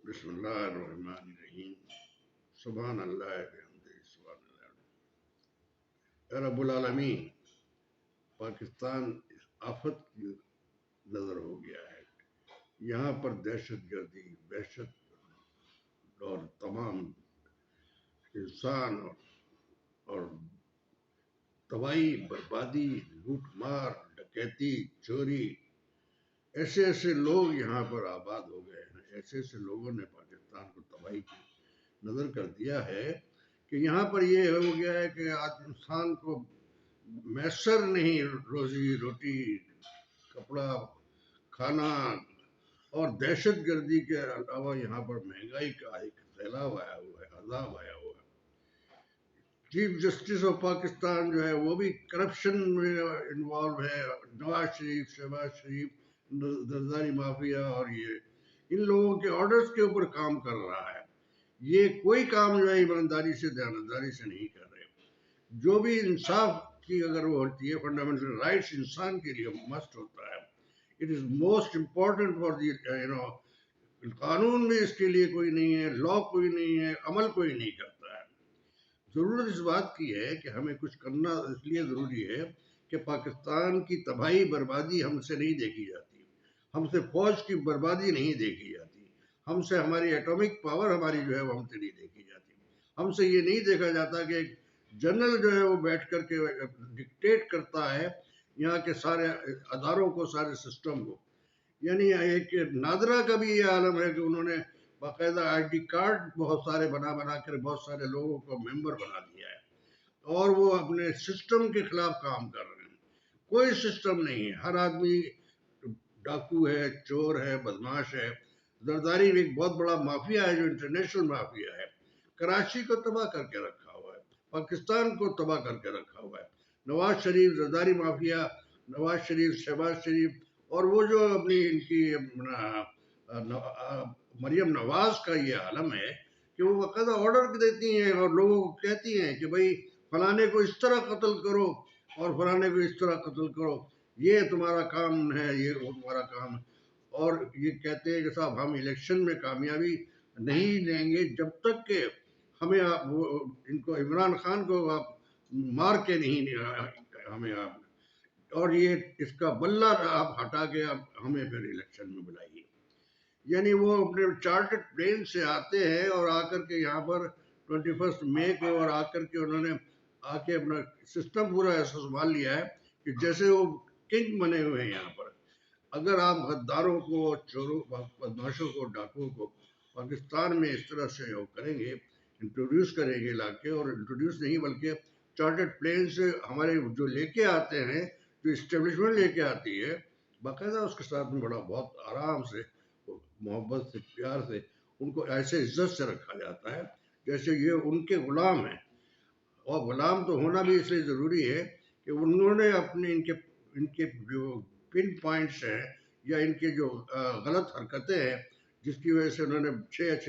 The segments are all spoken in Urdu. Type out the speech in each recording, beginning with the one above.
بسم اللہ الرحمن الرحیم سبحان اللہ بحمدہ سبحان اللہ اے رب العالمین. پاکستان آفت کی نظر ہو گیا ہے. یہاں پر دہشت گردی، وحشت اور تمام انسان اور تباہی، بربادی، لوٹ مار، ڈکیتی، چوری، ایسے ایسے لوگ یہاں پر آباد ہو گئے ہیں. ایسے ایسے لوگوں نے پاکستان کو تباہی کی نظر کر دیا ہے کہ یہاں پر یہ ہو گیا ہے کہ آج انسان کو میسر نہیں روزی روٹی، کپڑا، کھانا، اور دہشت گردی کے علاوہ یہاں پر مہنگائی کا ایک سیلاب آیا ہوا ہے، عذاب آیا ہوا ہے. چیف جسٹس آف پاکستان جو ہے وہ بھی کرپشن میں انوالو ہے. نواز شریف، شہباز شریف، زرداری مافیا اور یہ ان لوگوں کے آرڈرز کے اوپر کام کر رہا ہے. یہ کوئی کام جو ہے ایمانداری سے، دیانتداری سے نہیں کر رہے. جو بھی انصاف کی اگر وہ ہوتی ہے، فنڈامنٹل رائٹس انسان کے لیے مسٹ ہوتا ہے. It is most important for the قانون میں اس کے لیے کوئی نہیں ہے، لا کوئی نہیں ہے، عمل کوئی نہیں کرتا ہے. ضرورت اس بات کی ہے کہ ہمیں کچھ کرنا اس لیے ضروری ہے کہ پاکستان کی تباہی بربادی ہم سے نہیں دیکھی جاتی، ہم سے فوج کی بربادی نہیں دیکھی جاتی، ہم سے ہماری ایٹامک پاور ہماری جو ہے وہ ہم سے نہیں دیکھی جاتی. ہم سے یہ نہیں دیکھا جاتا کہ ایک جنرل جو ہے وہ بیٹھ کر کے ڈکٹیٹ کرتا ہے یہاں کے سارے اداروں کو، سارے سسٹم کو. یعنی ایک نادرا کا بھی یہ عالم ہے کہ انہوں نے باقاعدہ آئی ڈی کارڈ بہت سارے بنا کر بہت سارے لوگوں کو ممبر بنا دیا ہے، اور وہ اپنے سسٹم کے خلاف کام کر رہے ہیں. کوئی سسٹم نہیں ہے، ہر آدمی ڈاکو ہے، چور ہے، بدماش ہے. زرداری ایک بہت بڑا مافیا ہے جو انٹرنیشنل مافیا ہے. کراچی کو تباہ کر کے رکھا ہوا ہے، پاکستان کو تباہ کر کے رکھا ہوا ہے. نواز شریف، زرداری مافیا، نواز شریف، شہباز شریف، اور وہ جو اپنی ان کی مریم نواز کا یہ عالم ہے کہ وہ باقاعدہ آرڈر دیتی ہیں اور لوگوں کو کہتی ہیں کہ بھائی فلانے کو اس طرح قتل کرو اور فلانے کو اس طرح قتل کرو، یہ تمہارا کام ہے، یہ تمہارا کام ہے. اور یہ کہتے ہیں کہ صاحب ہم الیکشن میں کامیابی نہیں لیں گے جب تک کہ ہمیں ان کو عمران خان کو آپ مار کے نہیں ہمیں آپ، اور یہ اس کا بلہ آپ ہٹا کے آپ ہمیں پھر الیکشن میں بلائیے. یعنی وہ اپنے چارٹرڈ پلین سے آتے ہیں اور آ کر کے یہاں پر 21 مئی کو اور آ کر کے انہوں نے آ کے اپنا سسٹم پورا ایسا سنبھال لیا ہے کہ جیسے وہ کنگ بنے ہوئے ہیں یہاں پر. اگر آپ غداروں کو، چوروں، بدماشوں کو، ڈاکوؤں کو پاکستان میں اس طرح سے وہ کریں گے، انٹروڈیوس کریں گے لا کے، اور انٹروڈیوس نہیں بلکہ چارٹرڈ پلین سے ہمارے جو لے کے آتے ہیں، جو اسٹیبلشمنٹ لے کے آتی ہے، باقاعدہ اس کے ساتھ میں بڑا بہت آرام سے، محبت سے، پیار سے ان کو ایسے عزت سے رکھا جاتا ہے جیسے یہ ان کے غلام ہیں. اور غلام تو ہونا بھی اس لیے ضروری ہے کہ انہوں نے اپنے ان کے جو پن پوائنٹس ہیں یا ان کے جو غلط حرکتیں ہیں جس کی وجہ سے انہوں نے 6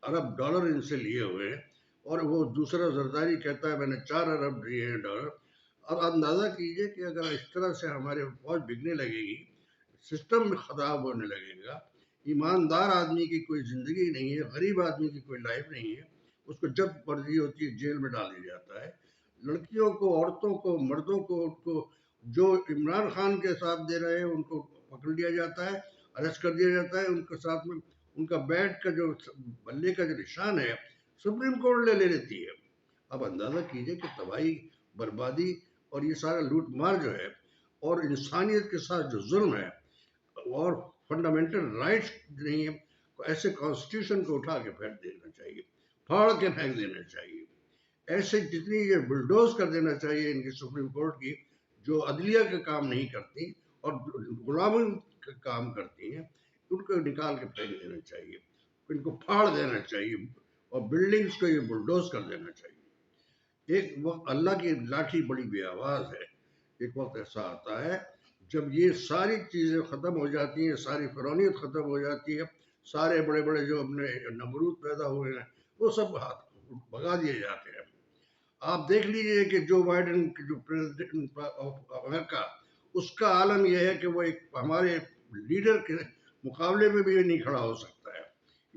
ارب ڈالر ان سے لیے ہوئے ہیں، اور وہ دوسرا زرداری کہتا ہے میں نے 4 ارب لیے ہیں ڈالر. اب اندازہ کیجئے کہ اگر اس طرح سے ہمارے فوج بگنے لگے گی، سسٹم خراب ہونے لگے گا، ایماندار آدمی کی کوئی زندگی نہیں ہے، غریب آدمی کی کوئی لائف نہیں ہے، اس کو جب مرضی ہوتی ہے جیل میں ڈال دیا جاتا ہے. لڑکیوں کو، عورتوں کو، مردوں کو، ان کو جو عمران خان کے ساتھ دے رہے ہیں ان کو پکڑ لیا جاتا ہے، اریسٹ کر دیا جاتا ہے. ان کے ساتھ میں ان کا بیٹ کا جو بلے کا جو نشان ہے سپریم کورٹ لے لیتی ہے. اب اندازہ کیجئے کہ تباہی، بربادی اور یہ سارا لوٹ مار جو ہے، اور انسانیت کے ساتھ جو ظلم ہے، اور فنڈامنٹل رائٹس نہیں ہے، ایسے کانسٹیٹیوشن کو اٹھا کے پھینک دینا چاہیے، پھاڑ کے پھینک دینا چاہیے. ایسے جتنی یہ بلڈوز کر دینا چاہیے ان کی سپریم کورٹ کی، جو عدلیہ کا کام نہیں کرتی اور غلامی کا کام کرتی ہیں، ان کو نکال کے پھینک دینا چاہیے، ان کو پھاڑ دینا چاہیے، اور بلڈنگز کو یہ بلڈوز کر دینا چاہیے. ایک وقت اللہ کی لاٹھی بڑی بے آواز ہے. ایک وقت ایسا آتا ہے جب یہ ساری چیزیں ختم ہو جاتی ہیں، ساری فرعونیت ختم ہو جاتی ہے، سارے بڑے بڑے جو اپنے نمرود پیدا ہوئے ہیں وہ سب ہاتھ بھگا دیے جاتے ہیں. آپ دیکھ لیجئے کہ جو بائیڈن جو پریزیڈنٹ آف امریکہ، اس کا عالم یہ ہے کہ وہ ایک ہمارے لیڈر کے مقابلے میں بھی نہیں کھڑا ہو سکتا ہے.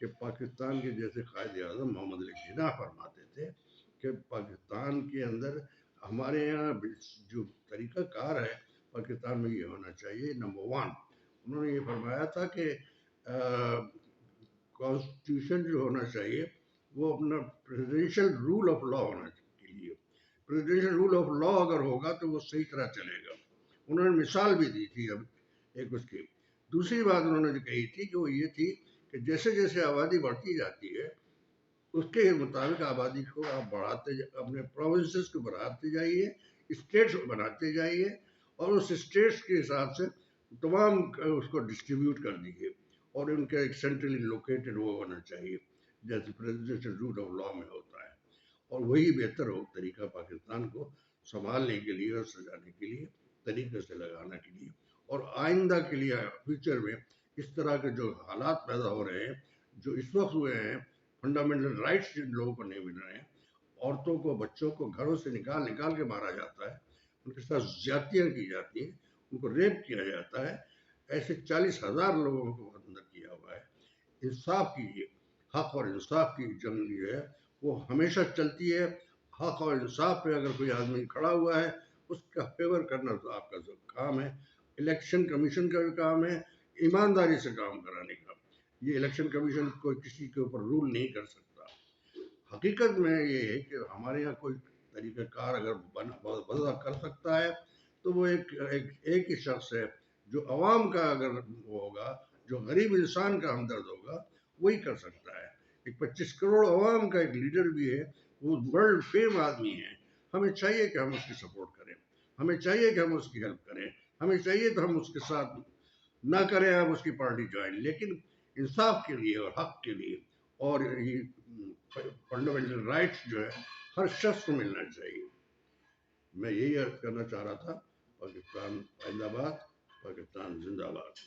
کہ پاکستان کے جیسے قائد اعظم محمد علی جناح فرماتے تھے کہ پاکستان کے اندر ہمارے یہاں جو طریقہ کار ہے پاکستان میں یہ ہونا چاہیے. نمبر 1 انہوں نے یہ فرمایا تھا کہ کانسٹیٹیوشن جو ہونا چاہیے وہ اپنا پریزیڈنشل رول آف لا ہونا چاہیے. پریزیڈنشل رول آف لا اگر ہوگا تو وہ صحیح طرح چلے گا. انہوں نے مثال بھی دی تھی اب ایک اس کی. دوسری بات انہوں نے جو کہی تھی کہ وہ یہ تھی کہ جیسے جیسے آبادی بڑھتی جاتی ہے اس کے مطابق آبادی کو آپ اپنے پروونسز کو بڑھاتے جائیے, اسٹیٹس کو بناتے جائیے, اور اس اسٹیٹس کے حساب سے تمام اس کو ڈسٹریبیوٹ کر دیجیے, اور ان کا ایک سینٹرلی لوکیٹڈ وہ ہونا چاہیے جیسے پریزیڈنشل رول آف لا میں ہوتا ہے. اور وہی بہتر ہو طریقہ پاکستان کو سنبھالنے کے لیے اور سجانے کے لیے, طریقے سے لگانے کے لیے, اور آئندہ کے لیے فیوچر میں اس طرح کے جو حالات پیدا ہو رہے ہیں جو اس وقت ہوئے ہیں, فنڈامنٹل رائٹس جن لوگوں کو نہیں مل رہے ہیں, عورتوں کو بچوں کو گھروں سے نکال کے مارا جاتا ہے, ان کے ساتھ زیادتیاں کی جاتی ہیں, ان کو ریپ کیا جاتا ہے, ایسے 40,000 لوگوں کو اندر کیا ہوا ہے. انصاف کیجیے, حق اور انصاف کی جنگ جو ہے وہ ہمیشہ چلتی ہے. حق اور انصاف پہ اگر کوئی آدمی کھڑا ہوا ہے اس کا فیور کرنا تو آپ کا کام ہے. الیکشن کمیشن کا بھی کام ہے ایمانداری سے کام کرانے کا. یہ الیکشن کمیشن کوئی کسی کے اوپر رول نہیں کر سکتا. حقیقت میں یہ ہے کہ ہمارے یہاں کوئی طریقہ کار اگر وضع کر سکتا ہے تو وہ ایک ہی شخص ہے جو عوام کا اگر وہ ہوگا, جو غریب انسان کا ہمدرد ہوگا, وہی کر سکتا ہے. ایک 25 کروڑ عوام کا ایک لیڈر بھی ہے, وہ ورلڈ فیم آدمی ہے. ہمیں چاہیے کہ ہم اس کی سپورٹ کریں, ہمیں چاہیے کہ ہم اس کی ہیلپ کریں, ہمیں چاہیے تو ہم اس کے ساتھ نہ کریں آپ اس کی پارٹی جوائن, لیکن انصاف کے لیے اور حق کے لیے اور فنڈامنٹل رائٹس جو ہے ہر شخص کو ملنا چاہیے. میں یہی عرض کرنا چاہ رہا تھا. پاکستان زندہ باد, پاکستان زندہ باد.